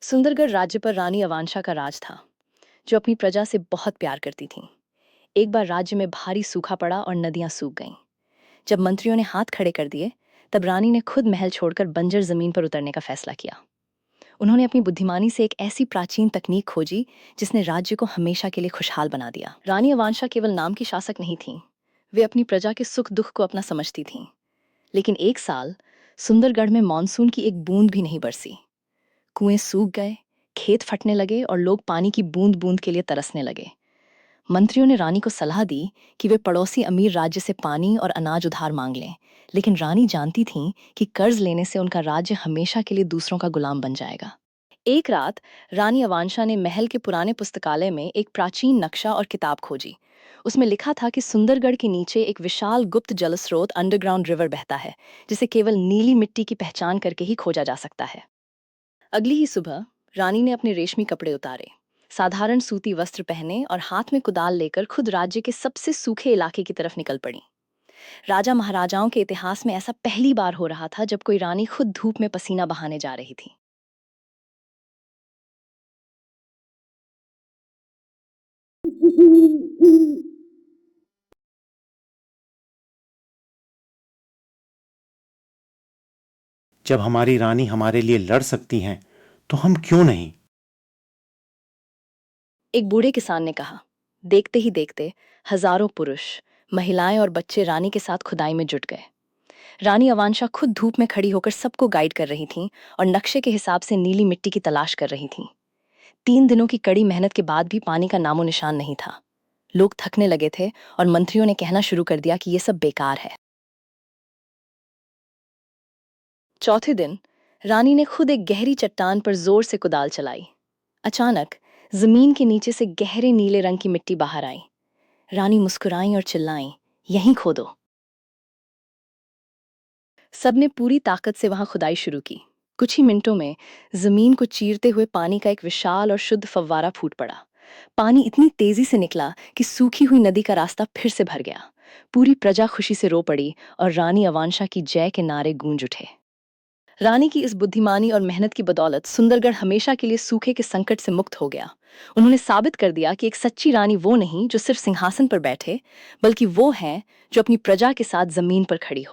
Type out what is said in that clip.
सुंदरगढ़ राज्य पर रानी अवांशा का राज था, जो अपनी प्रजा से बहुत प्यार करती थीं। एक बार राज्य में भारी सूखा पड़ा और नदियां सूख गईं। जब मंत्रियों ने हाथ खड़े कर दिए, तब रानी ने खुद महल छोड़कर बंजर जमीन पर उतरने का फैसला किया। उन्होंने अपनी बुद्धिमानी से एक ऐसी प्राचीन तकनीक खोजी जिसने राज्य को हमेशा के लिए खुशहाल बना दिया। रानी अवांशा केवल नाम की शासक नहीं थीं, वे अपनी प्रजा के सुख दुख को अपना समझती थीं। लेकिन एक साल सुंदरगढ़ में मानसून की एक बूंद भी नहीं बरसी। कुएं सूख गए, खेत फटने लगे और लोग पानी की बूंद बूंद के लिए तरसने लगे। मंत्रियों ने रानी को सलाह दी कि वे पड़ोसी अमीर राज्य से पानी और अनाज उधार मांग लें, लेकिन रानी जानती थीं कि कर्ज लेने से उनका राज्य हमेशा के लिए दूसरों का गुलाम बन जाएगा। एक रात रानी अवांशा ने महल के पुराने पुस्तकालय में एक प्राचीन नक्शा और किताब खोजी। उसमें लिखा था कि सुंदरगढ़ के नीचे एक विशाल गुप्त जलस्रोत अंडरग्राउंड रिवर बहता है, जिसे केवल नीली मिट्टी की पहचान करके ही खोजा जा सकता है। अगली ही सुबह रानी ने अपने रेशमी कपड़े उतारे, साधारण सूती वस्त्र पहने और हाथ में कुदाल लेकर खुद राज्य के सबसे सूखे इलाके की तरफ निकल पड़ी। राजा महाराजाओं के इतिहास में ऐसा पहली बार हो रहा था जब कोई रानी खुद धूप में पसीना बहाने जा रही थी। जब हमारी रानी हमारे लिए लड़ सकती हैं तो हम क्यों नहीं। एक बूढ़े किसान ने कहा। देखते ही देखते हजारों पुरुष, महिलाएं और बच्चे रानी के साथ खुदाई में जुट गए। रानी अवांशा खुद धूप में खड़ी होकर सबको गाइड कर रही थीं और नक्शे के हिसाब से नीली मिट्टी की तलाश कर रही थीं। 3 दिनों की कड़ी मेहनत के बाद भी पानी का नामो निशान नहीं था। लोग थकने लगे थे और मंत्रियों ने कहना शुरू कर दिया कि यह सब बेकार है। चौथे दिन रानी ने खुद एक गहरी चट्टान पर जोर से कुदाल चलाई। अचानक जमीन के नीचे से गहरे नीले रंग की मिट्टी बाहर आई। रानी मुस्कुराई और चिल्लाई, यहीं खोदो। सबने पूरी ताकत से वहां खुदाई शुरू की। कुछ ही मिनटों में जमीन को चीरते हुए पानी का एक विशाल और शुद्ध फव्वारा फूट पड़ा। पानी इतनी तेजी से निकला कि सूखी हुई नदी का रास्ता फिर से भर गया। पूरी प्रजा खुशी से रो पड़ी और रानी अवांशा की जय के नारे गूंज उठे। रानी की इस बुद्धिमानी और मेहनत की बदौलत सुंदरगढ़ हमेशा के लिए सूखे के संकट से मुक्त हो गया। उन्होंने साबित कर दिया कि एक सच्ची रानी वो नहीं जो सिर्फ सिंहासन पर बैठे, बल्कि वो है जो अपनी प्रजा के साथ जमीन पर खड़ी हो।